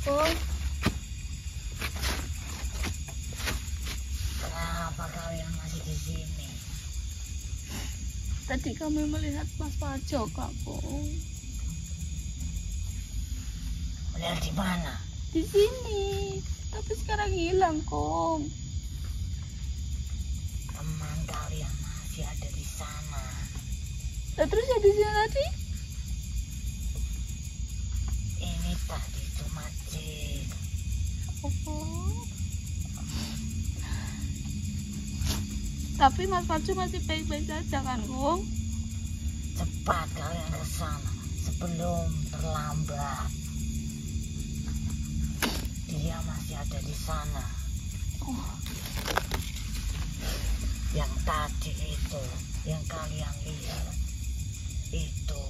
Oh. Kenapa kalian masih di sini? Tadi kami melihat Mas Parjo, Kak, Kong. Melihat di mana? Di sini. Tapi sekarang hilang, Kong. Teman kalian masih ada di sana. Nah, terus yang di sini tadi? Ini tadi cuma jin. Oh. Tapi Mas Parjo masih baik-baik saja kan, Kong? Cepat kalian ke sana sebelum terlambat. Dia masih ada di sana. Oh. Yang tadi itu, yang kalian lihat, itu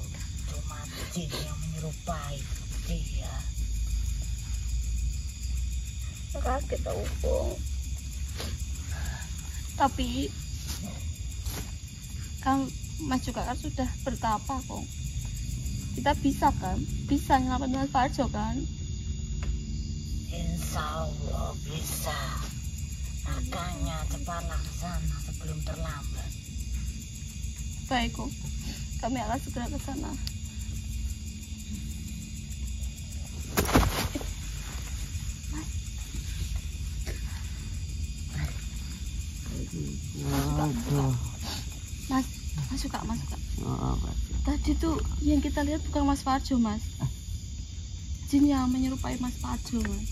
cuma jin yang menyerupai dia. Kaget tau, Kong. Tapi kan Mas juga kan sudah bertapa, Kong. Kita bisa kan? Bisa nyelamatin Mas Parjo kan? Insya Allah bisa. Makanya cepatlah ke sana sebelum terlambat. Baik, Kong. Kami akan segera ke sana. Mas suka. Tadi tuh yang kita lihat bukan Mas Parjo, Mas. Jin yang menyerupai Mas Parjo, Mas.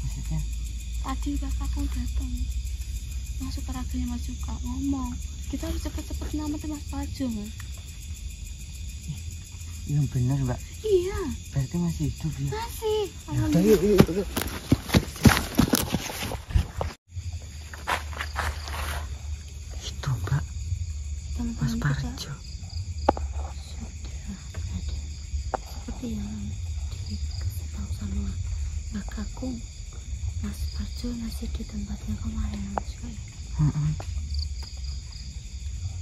Maksudnya? Tadi kakakku datang masuk ke raganya Mas Suka, ngomong kita harus cepet-cepet nyelamatin Mas Parjo, Mas. Yang benar, Mbak. Iya. Berarti masih hidup ya? Masih. Yuk. Itu, Mbak. Mas Parjo. Seperti yang diketahui sama Mbak Kakung, Mas Parjo masih di tempatnya kemarin, Mas.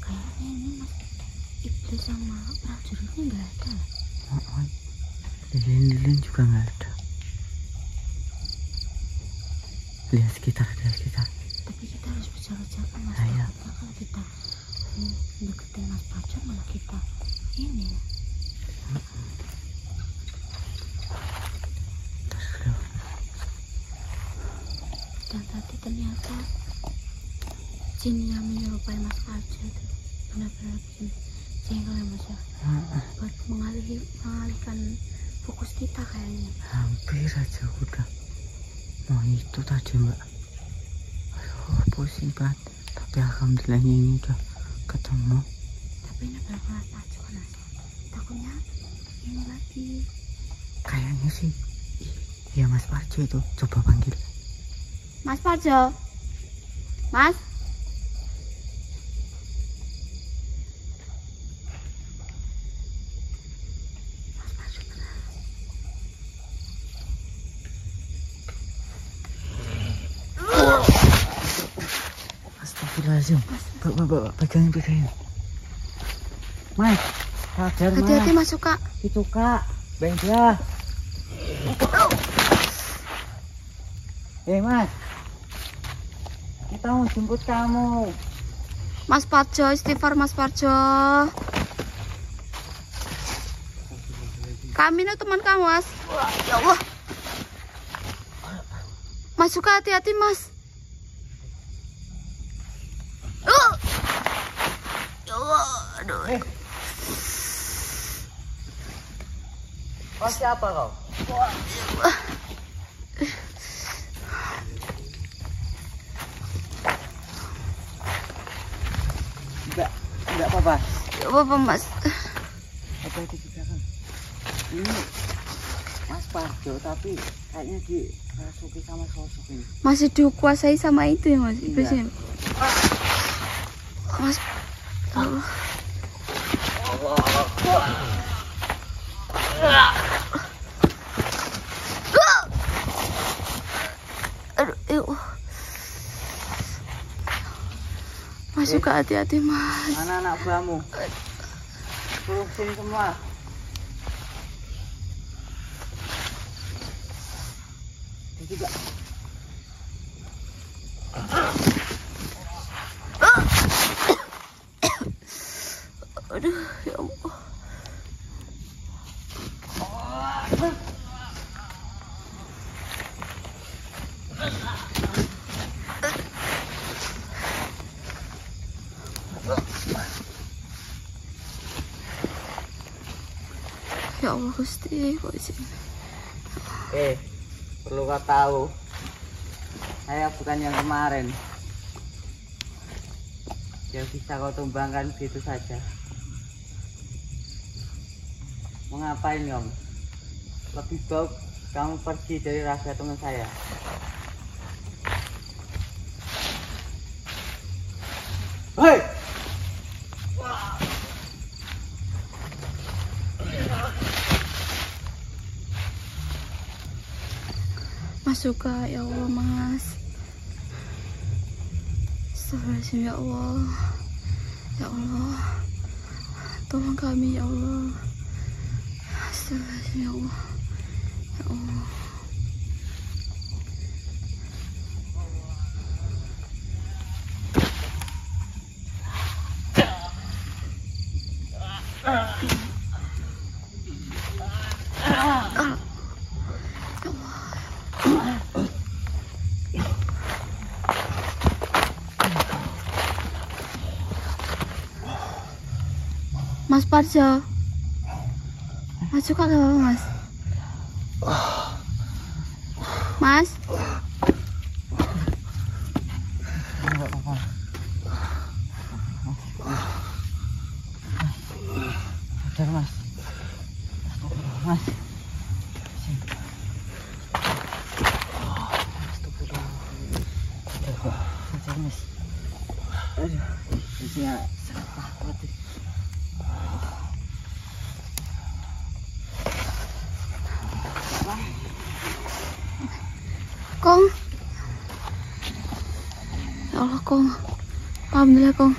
Kayaknya ini Mas Iblis sama prajuritnya nggak ada. Lilin juga nggak ada. Lihat sekitar. Tapi kita harus berjaga-jaga, Mas. Ayo. Kalau kita deketin Mas Parjo malah kita ini. Dan tadi ternyata jin yang menyerupai Mas Parjo itu benar-benar bikin jengkel ya, Mas ya. Buat mengalihkan fokus kita kayaknya. Hampir aja udah mau itu tadi, Mbak. Aduh, pusing banget. Tapi alhamdulillahnya ini udah ketemu. Tapi ini benar-benar Mas Parjo kan, Mas. Takutnya ini lagi. Kayaknya sih iya Mas Parjo itu. Coba panggil Mas Parjo. Mas. Astagfirullahaladzim. Bapak pegangin. Mas, sadar Mas. Hati-hati Mas Suka. Itu Kak, Bengja. Mas, kita mau jemput kamu. Mas Parjo, istighfar Mas Parjo. Kami ini teman kamu, Mas. Ya Allah. Mas Suka, hati-hati Mas. Ya Allah, aduh. Kau siapa kau? Enggak apa-apa. Ya apa Mas? Hati-hati di belakang. Ini Mas Parjo, tapi kayaknya dirasuki sama sosok ini. Masih dikuasai sama itu ya Mas? Iblisnya. Mas. Allah. Aduh, Mas Suka, hati-hati Mas. Mana anak buahmu? Suruh sini semua. juga. Aduh, ya Allah. Ya Allah Gusti, kok izin. Perlu kau tahu, saya bukan yang kemarin yang bisa kau tumbangkan begitu saja. Mau ngapain kamu? Lebih baik kamu pergi dari rahasia teman saya. Hei! Mas suka, ya Allah Mas. Astagfirullahaladzim, ya Allah. Ya Allah, tolong kami ya Allah. Astagfirullahaladzim, ya Allah. Ya Allah. Mas Parjo, Mas suka gak apa Mas? Mas? Enggak apa-apa. Sadar Mas. Mas. Sadar Mas. Aduh, isinya sampah kuat. Kong. Ya Allah Kong. Alhamdulillah Kong.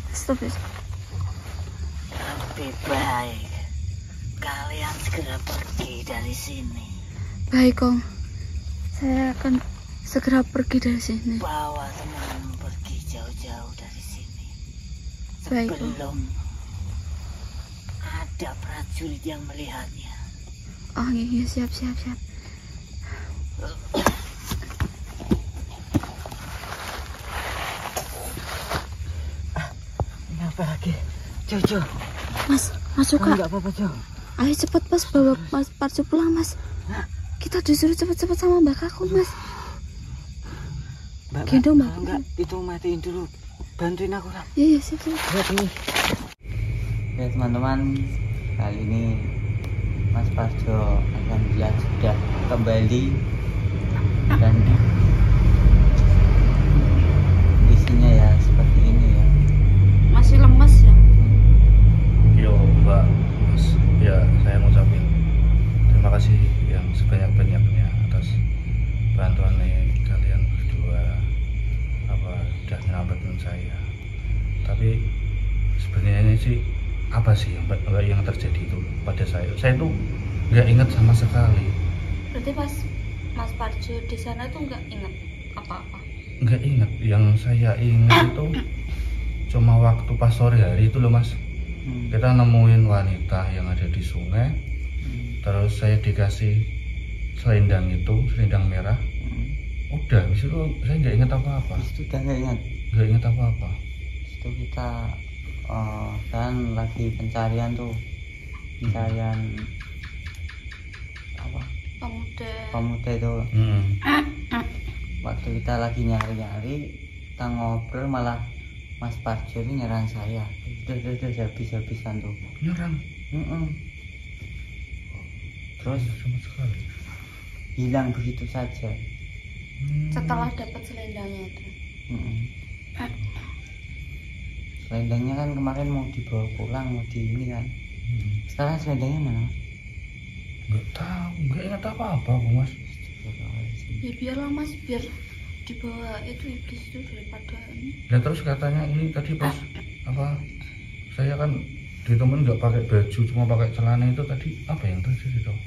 Astagfirullah. Lebih baik kalian segera pergi dari sini. Baik Kong. Saya akan segera pergi dari sini. Bawa teman pergi jauh-jauh dari sini. Baik Kong. Sebelum ada prajurit yang melihatnya. Oh iya, siap. Apa lagi? Jojo. Mas suka. Enggak apa-apa, Jo. Ayo cepet Mas, bawa Mas Parjo pulang Mas. Kita disuruh cepet-cepet sama Mbak Kakung Mas. Gendong Mbak. Enggak, itu matiin dulu. Bantuin aku lah. Iya, siap. Lihat ini. Ya teman-teman, kali ini Mas Parjo akan bilang sudah kembali dan kondisinya ya seperti ini ya. Masih lemes ya? Yo Mbak, Mas, ya saya ngucapin terima kasih yang sebanyak-banyaknya atas bantuan kalian berdua sudah nyelamatin saya. Tapi sebenarnya sih apa sih yang terjadi itu pada saya? Saya tuh nggak ingat sama sekali. Berarti pas Mas Parjo di sana tuh nggak ingat apa-apa? Nggak ingat. Yang saya ingat itu cuma waktu pas sore hari itu loh Mas. Kita nemuin wanita yang ada di sungai. Terus saya dikasih selendang merah. Udah, habis itu saya nggak ingat apa-apa. Sudah nggak ingat apa-apa. Itu kita kan lagi pencarian apa? Pemuda itu. Waktu kita lagi nyari-nyari, kita ngobrol malah Mas Parjo ini nyerang saya. Udah habis-habisan tuh. Nyerang? Terus sama sekali hilang begitu saja. Setelah dapat selendangnya itu. Selendangnya kan kemarin mau dibawa pulang, mau di ini kan. Sekarang selendangnya mana? Nggak tahu, nggak ingat apa-apa Bu Mas. Ya biarlah Mas, biar dibawa itu iblis itu daripada ini. Dan terus katanya ini tadi pas saya kan ditemuin nggak pakai baju, cuma pakai celana itu tadi apa yang terjadi tuh?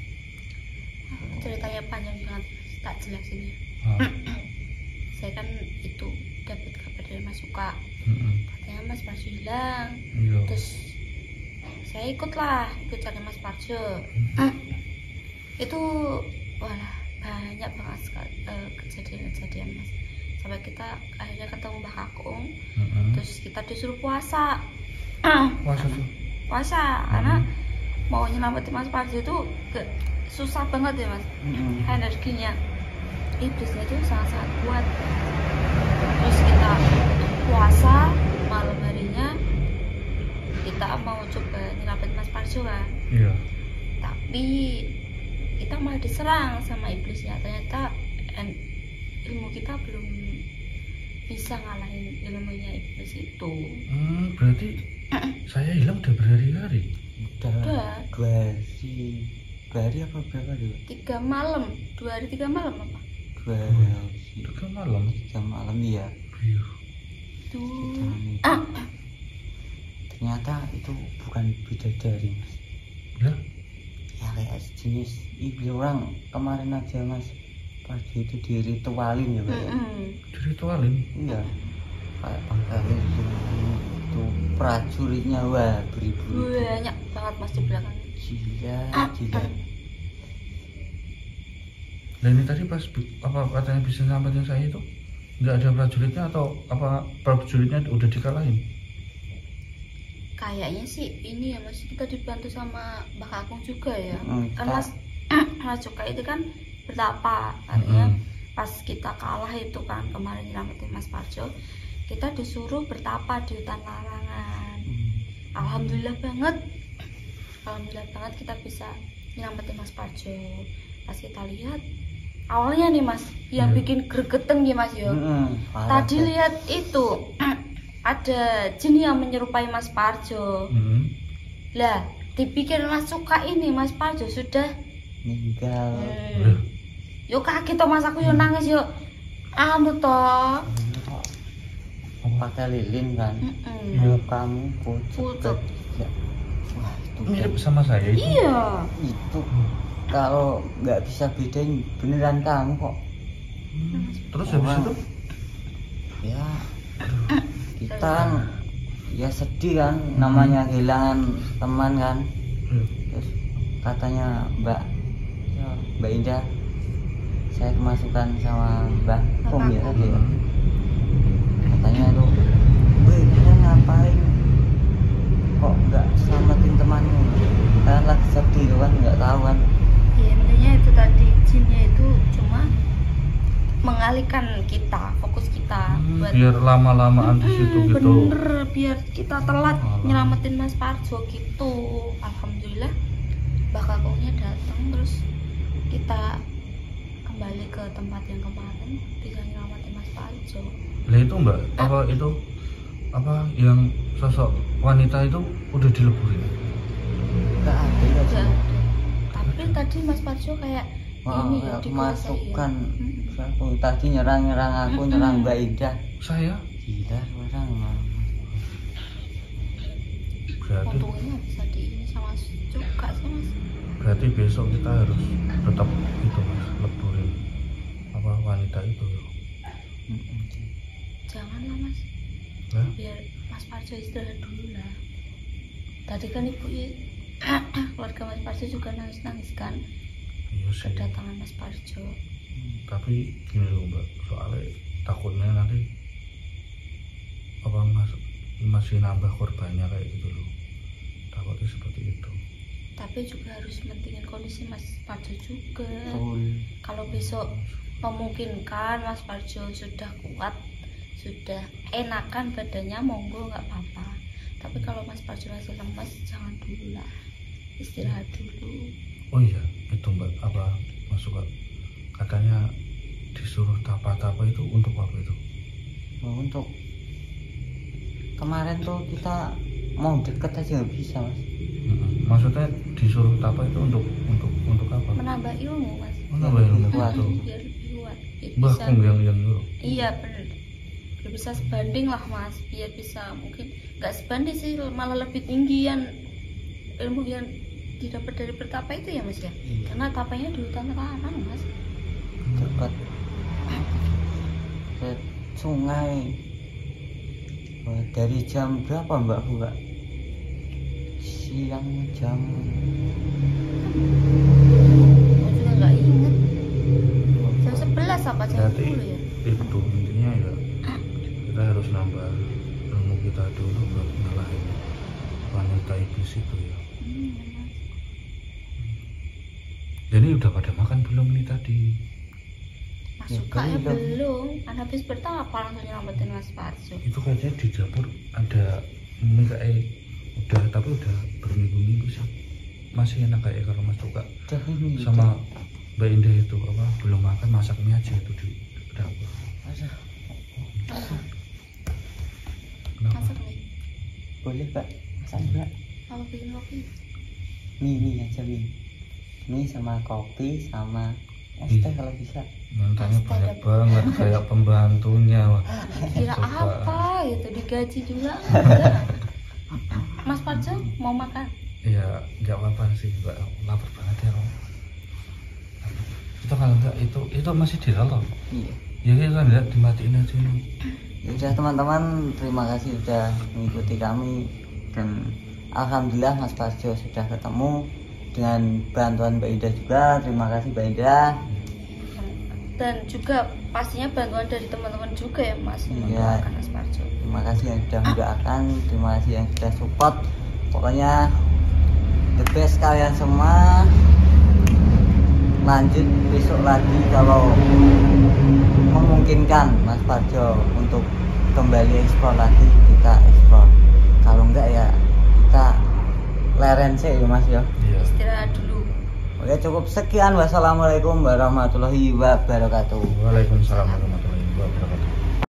Ceritanya panjang banget. tak jelasin ya. Saya kan itu dapat kabar dari Mas Suka, katanya Mas Parjo hilang. Iya. Terus saya ikut cari Mas Parjo. Itu walah banyak banget sekali kejadian-kejadian Mas, sampai kita akhirnya ketemu Mbak Kakung. Terus kita disuruh puasa. Puasa karena mau nyelamatin Mas Parjo itu susah banget ya Mas. Energinya iblisnya itu sangat-sangat kuat. Terus kita puasa, malam harinya kita mau coba nyelamatin Mas Parjo kan. Iya. Tapi kita malah diserang sama iblisnya. Ternyata ilmu kita belum bisa ngalahin ilmunya iblis itu. Berarti saya hilang udah berhari-hari. Udah. 2 hari apa berapa dulu? 3 malam, 2 hari 3 malam apa? 2 hari. 3 malam. 3 malam iya. Iya. Tuh. Ternyata itu bukan bidadari Mas. Lah? Ya kayak sejenis iblis orang kemarin aja Mas Parjo itu diritualin ya kayak. Diritualin? Iya. Kayak pangkalnya itu prajuritnya wah beribu. Banyak banget Mas di belakang. Gila. Nah ini tadi pas apa katanya bisa nyelamatin saya itu nggak ada prajuritnya atau apa prajuritnya udah dikalahin? Kayaknya sih ini ya Mas, kita dibantu sama Mbak Kakung juga ya. Kan Mas Suka itu kan bertapa, artinya pas kita kalah itu kan kemarin nyelamatin Mas Parjo, kita disuruh bertapa di hutan larangan. Alhamdulillah banget kita bisa nyelamatin Mas Parjo. Pas kita lihat awalnya nih Mas, yang bikin gregeteng ya Mas yo. Tadi lihat itu ada jin yang menyerupai Mas Parjo. Lah, dipikir Mas Suka ini Mas Parjo sudah meninggal. Yo kaget toh Mas, aku yo nangis yo. Anu toh. Pakai lilin kan. Kamu pucuk. Wah, itu mirip sama saya itu. Iya. Itu kalau nggak bisa bedain beneran kamu kok. Terus habis itu? Ya kita kan ya sedih kan, namanya kehilangan teman kan. Terus katanya Mbak Indah, saya kemasukan sama Mbak Kum ya tadi ya. Katanya tuh, weh kalian ngapain kok nggak selamatin temanmu, kalian lagi sedih kan, nggak tahu kan. Ya intinya itu tadi, jinnya itu cuma mengalihkan kita, fokus kita buat biar lama-lamaan di situ gitu. Bener, biar kita telat nyelamatin Mas Parjo gitu. Alhamdulillah Mbak Kakungnya datang, terus kita kembali ke tempat yang kemarin, bisa nyelamatin Mas Parjo. Lah itu Mbak, apa yang sosok wanita itu udah dileburin? Nggak ada ya. Udah. Tapi tadi Mas Parjo kayak ini ya dimasukkan. Tadi nyerang aku, nyerang Mbak Indah. Saya? Gila orang. Berarti untungnya bisa di ini sama Suka sih Mas. Berarti besok kita harus tetap itu Mas, leburin apa wanita itu. Janganlah Mas. Nah? Biar Mas Parjo istirahat dulu lah. Tadi kan ibu keluarga Mas Parjo juga nangis-nangis kan. Iya sih. Kedatangan Mas Parjo. Tapi gini loh Mbak, soalnya takutnya nanti apa masih nambah korbannya kayak gitu loh. Takutnya seperti itu. Tapi juga harus mentingin kondisi Mas Parjo juga. Kalau besok memungkinkan Mas Parjo sudah kuat, sudah enakan badannya, monggo nggak apa-apa. Tapi kalau Mas Parjo masih lemas, jangan dulu lah, istirahat dulu. Oh iya, itu Mbak, apa masuk katanya disuruh tapa-tapa itu untuk apa itu? Untuk kemarin tuh kita mau deket aja nggak bisa Mas. Maksudnya disuruh tapa itu untuk apa? Menambah ilmu Mas. Menambah ilmu Biar itu. lebih kuat. Biar Mbak bisa. Kum yang nyuruh. Iya benar. Biar bisa sebanding lah Mas. Biar bisa mungkin nggak sebanding sih, malah lebih tinggian ilmu yang didapat dari bertapa itu ya Mas ya. Karena tapanya di hutan larang Mas. dekat ke sungai. Dari jam berapa Mbak? Siang jam Aku juga nggak ingat. Jam 11 apa jam Berarti 10 ya? itu intinya ya kita harus nambah ilmu kita dulu buat ngalahin wanita iblis itu ya. Benar. Jadi udah pada makan belum nih tadi? Mas suka ya belum? Kan habis bertapa langsung nyelamatin Mas Parjo. Itu kayaknya di dapur ada mie kayak udah, tapi udah berminggu-minggu sih. Masih enak kayak kalau Mas suka udah ini sama Mbak Indah itu apa belum makan, masak mie aja itu di dapur. Kenapa? Masak nih. Boleh Pak, masak Mbak. Kalau bikin kopi. Mie aja mie sama kopi sama es teh kalau bisa. Mantannya banyak banget kayak pembantunya. Wah. Kira Coba. apa itu digaji juga enggak? Mas Parjo mau makan? Ya nggak apa-apa sih Mbak, lapar banget ya Om. Itu kalau enggak itu masih di dalam. Iya. Ya kita lihat dimatiin aja. Ya udah teman-teman, terima kasih sudah mengikuti kami dan alhamdulillah Mas Parjo sudah ketemu dengan bantuan Mbak Indah juga. Terima kasih Mbak Indah. Dan juga pastinya bantuan dari teman-teman juga ya Mas Iya. mendoakan Mas Parjo. Terima kasih yang sudah mendoakan, terima kasih yang sudah support. Pokoknya the best kalian semua. Lanjut besok lagi kalau memungkinkan Mas Parjo untuk kembali eksplor lagi, kita eksplor. Kalau enggak ya kita leren sih ya Mas ya. Iya. Istirahat dulu. Oke, cukup sekian. Wassalamualaikum warahmatullahi wabarakatuh. Waalaikumsalam warahmatullahi wabarakatuh.